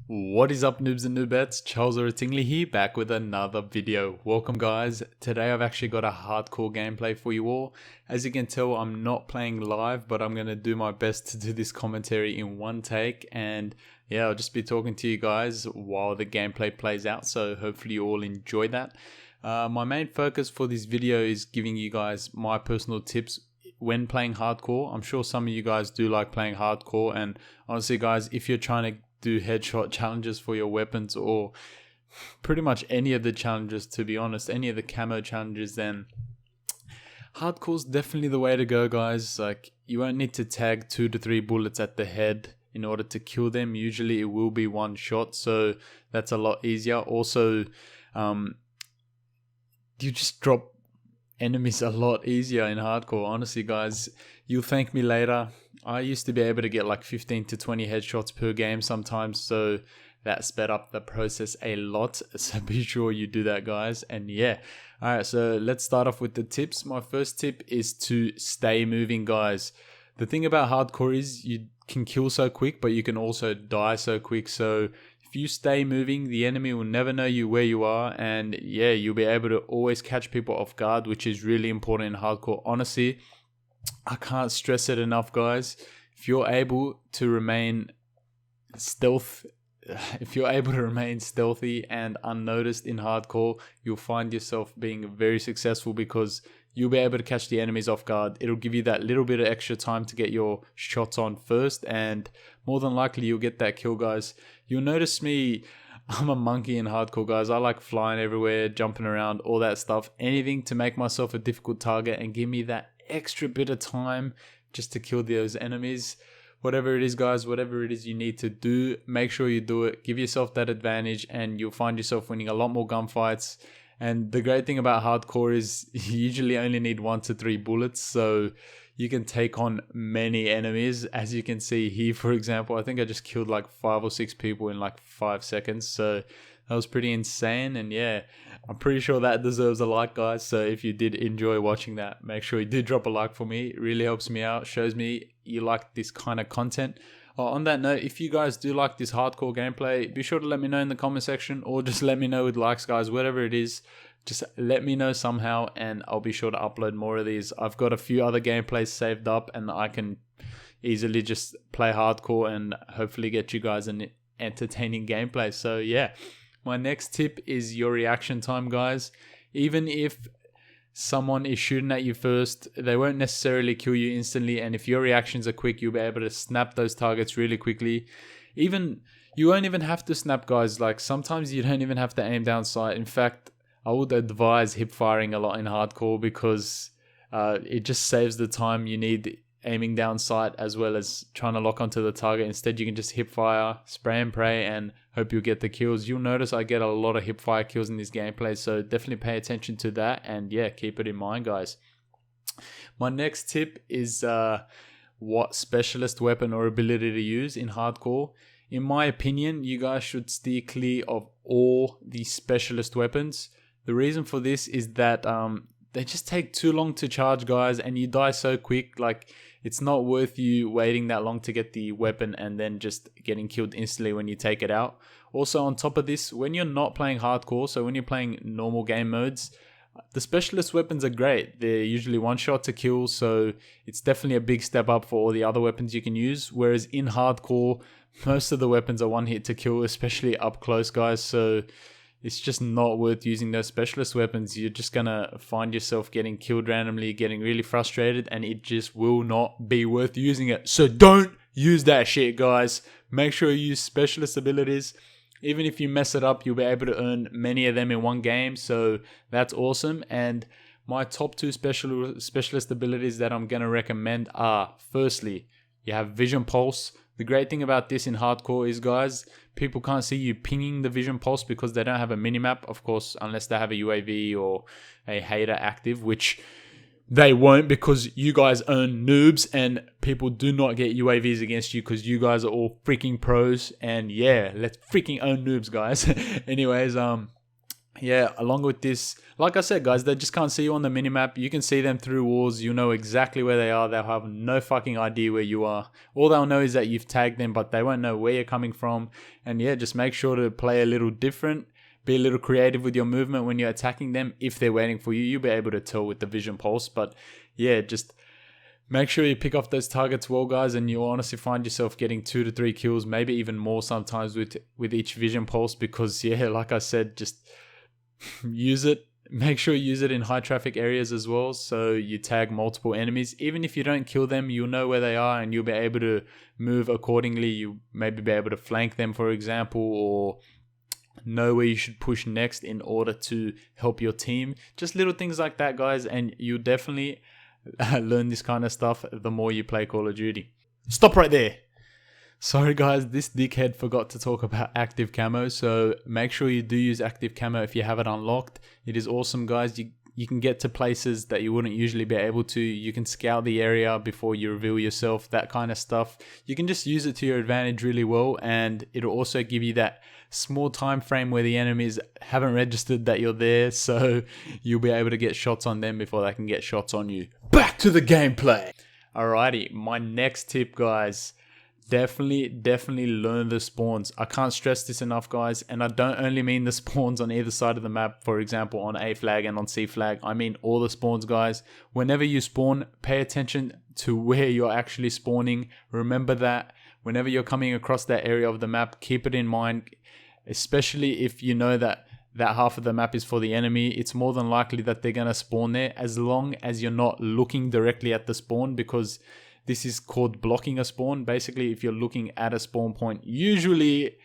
What is up, noobs and noobettes? Charles or Atingleee here, back with another video. Welcome guys. Today I've actually got a hardcore gameplay for you all. As you can tell, I'm not playing live, but I'm going to do my best to do this commentary in one take. And yeah, I'll just be talking to you guys while the gameplay plays out, so hopefully you all enjoy that. My main focus for this video is giving you guys my personal tips when playing hardcore. I'm sure some of you guys do like playing hardcore, and honestly guys, if you're trying to do headshot challenges for your weapons, or pretty much any of the challenges, to be honest, any of the camo challenges, then hardcore's definitely the way to go, guys. Like, you won't need to tag 2 to 3 bullets at the head in order to kill them. Usually it will be one shot, so that's a lot easier. Also, you just drop enemies a lot easier in hardcore. Honestly guys, you'll thank me later. I used to be able to get like 15 to 20 headshots per game sometimes, so that sped up the process a lot. So be sure you do that, guys. And yeah, alright, so let's start off with the tips. My first tip is to stay moving, guys. The thing about hardcore is you can kill so quick, but you can also die so quick. So if you stay moving, the enemy will never know where you are, and yeah, you'll be able to always catch people off guard, which is really important in hardcore. Honestly, I can't stress it enough, guys. If you're able to remain stealthy and unnoticed in hardcore, you'll find yourself being very successful, because you'll be able to catch the enemies off guard. It'll give you that little bit of extra time to get your shots on first, and more than likely you'll get that kill, guys. You'll notice me, I'm a monkey in hardcore, guys. I like flying everywhere, jumping around, all that stuff. Anything to make myself a difficult target and give me that extra bit of time just to kill those enemies. Whatever it is, guys, whatever it is you need to do, make sure you do it. Give yourself that advantage and you'll find yourself winning a lot more gunfights. And the great thing about hardcore is you usually only need 1 to 3 bullets, so you can take on many enemies. As you can see here, for example, I think I just killed like 5 or 6 people in like 5 seconds, so that was pretty insane. And yeah, I'm pretty sure that deserves a like, guys. So if you did enjoy watching that, make sure you do drop a like for me. It really helps me out, shows me you like this kind of content. On that note, if you guys do like this hardcore gameplay, be sure to let me know in the comment section, or just let me know with likes, guys. Whatever it is, just let me know somehow and I'll be sure to upload more of these. I've got a few other gameplays saved up and I can easily just play hardcore and hopefully get you guys an entertaining gameplay. So yeah, my next tip is your reaction time, guys. Even if someone is shooting at you first, they won't necessarily kill you instantly, and if your reactions are quick, you'll be able to snap those targets really quickly. You won't even have to snap, guys. Like, sometimes you don't even have to aim down sight. In fact, I would advise hip firing a lot in hardcore, because it just saves the time you need aiming down sight as well as trying to lock onto the target. Instead, you can just hip fire, spray and pray, and hope you'll get the kills. You'll notice I get a lot of hip fire kills in this gameplay, so definitely pay attention to that, and yeah, keep it in mind, guys. My next tip is what specialist weapon or ability to use in hardcore. In my opinion, you guys should steer clear of all the specialist weapons. The reason for this is that they just take too long to charge, guys, and you die so quick. Like, it's not worth you waiting that long to get the weapon and then just getting killed instantly when you take it out. Also, on top of this, when you're not playing hardcore, so when you're playing normal game modes, the specialist weapons are great. They're usually one shot to kill, so it's definitely a big step up for all the other weapons you can use. Whereas in hardcore, most of the weapons are one hit to kill, especially up close, guys. So it's just not worth using those specialist weapons. You're just gonna find yourself getting killed randomly, getting really frustrated, and it just will not be worth using it. So don't use that shit, guys. Make sure you use specialist abilities. Even if you mess it up, you'll be able to earn many of them in one game, so that's awesome. And my top 2 specialist abilities that I'm gonna recommend are, firstly, you have Vision Pulse. The great thing about this in hardcore is, guys, people can't see you pinging the Vision Pulse because they don't have a minimap, of course, unless they have a UAV or a hater active, which they won't, because you guys own noobs and people do not get UAVs against you because you guys are all freaking pros. And yeah, let's freaking own noobs, guys. Anyways, yeah, along with this, like I said, guys, they just can't see you on the minimap. You can see them through walls. You know exactly where they are. They'll have no fucking idea where you are. All they'll know is that you've tagged them, but they won't know where you're coming from. And yeah, just make sure to play a little different. Be a little creative with your movement when you're attacking them. If they're waiting for you, you'll be able to tell with the vision pulse. But yeah, just make sure you pick off those targets well, guys, and you'll honestly find yourself getting 2 to 3 kills, maybe even more sometimes with each vision pulse. Because yeah, like I said, just use it. Make sure you use it in high traffic areas as well, so you tag multiple enemies. Even if you don't kill them, you'll know where they are and you'll be able to move accordingly. You maybe be able to flank them, for example, or know where you should push next in order to help your team. Just little things like that, guys, and you'll definitely learn this kind of stuff the more you play Call of Duty. Stop right there. Sorry guys, this dickhead forgot to talk about active camo, so make sure you do use active camo if you have it unlocked. It is awesome, guys. You can get to places that you wouldn't usually be able to. You can scout the area before you reveal yourself, that kind of stuff. You can just use it to your advantage really well, and it'll also give you that small time frame where the enemies haven't registered that you're there, so you'll be able to get shots on them before they can get shots on you. Back to the gameplay. Alrighty, my next tip, guys. Definitely learn the spawns. I can't stress this enough, guys, and I don't only mean the spawns on either side of the map, for example on A flag and on C flag. I mean all the spawns, guys. Whenever you spawn, pay attention to where you're actually spawning. Remember that whenever you're coming across that area of the map, keep it in mind, especially if you know that half of the map is for the enemy. It's more than likely that they're going to spawn there, as long as you're not looking directly at the spawn, because this is called blocking a spawn. Basically, if you're looking at a spawn point, usually,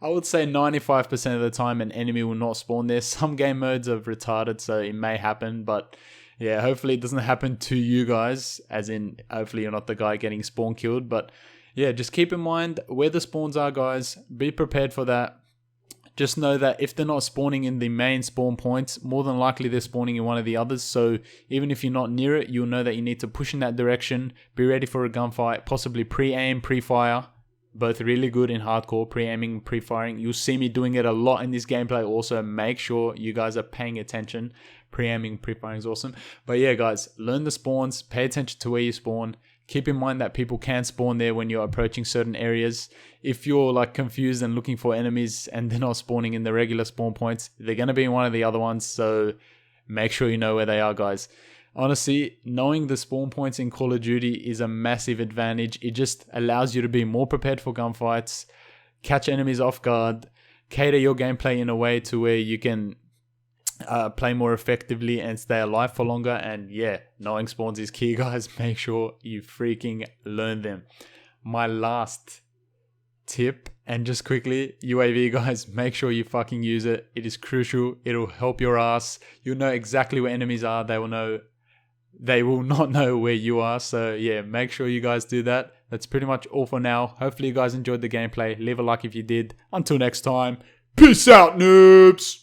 I would say 95% of the time, an enemy will not spawn there. Some game modes are retarded, so it may happen, but yeah, hopefully it doesn't happen to you guys, as in, hopefully you're not the guy getting spawn killed. But yeah, just keep in mind where the spawns are, guys. Be prepared for that. Just know that if they're not spawning in the main spawn points, more than likely they're spawning in one of the others. So even if you're not near it, you'll know that you need to push in that direction. Be ready for a gunfight, possibly pre-aim, pre-fire. Both really good in hardcore, pre-aiming, pre-firing. You'll see me doing it a lot in this gameplay also. Make sure you guys are paying attention. Pre-aiming, pre-firing is awesome. But yeah, guys, learn the spawns. Pay attention to where you spawn. Keep in mind that people can spawn there when you're approaching certain areas. If you're like confused and looking for enemies and they're not spawning in the regular spawn points, they're going to be in one of the other ones. So make sure you know where they are, guys. Honestly, knowing the spawn points in Call of Duty is a massive advantage. It just allows you to be more prepared for gunfights, catch enemies off guard, cater your gameplay in a way to where you can play more effectively and stay alive for longer. And yeah, knowing spawns is key, guys. Make sure you freaking learn them. My last tip, and just quickly, UAV, guys, make sure you fucking use it. It is crucial. It'll help your ass. You'll know exactly where enemies are. They will not know where you are. So yeah, make sure you guys do that. That's pretty much all for now. Hopefully you guys enjoyed the gameplay. Leave a like if you did. Until next time, peace out, noobs.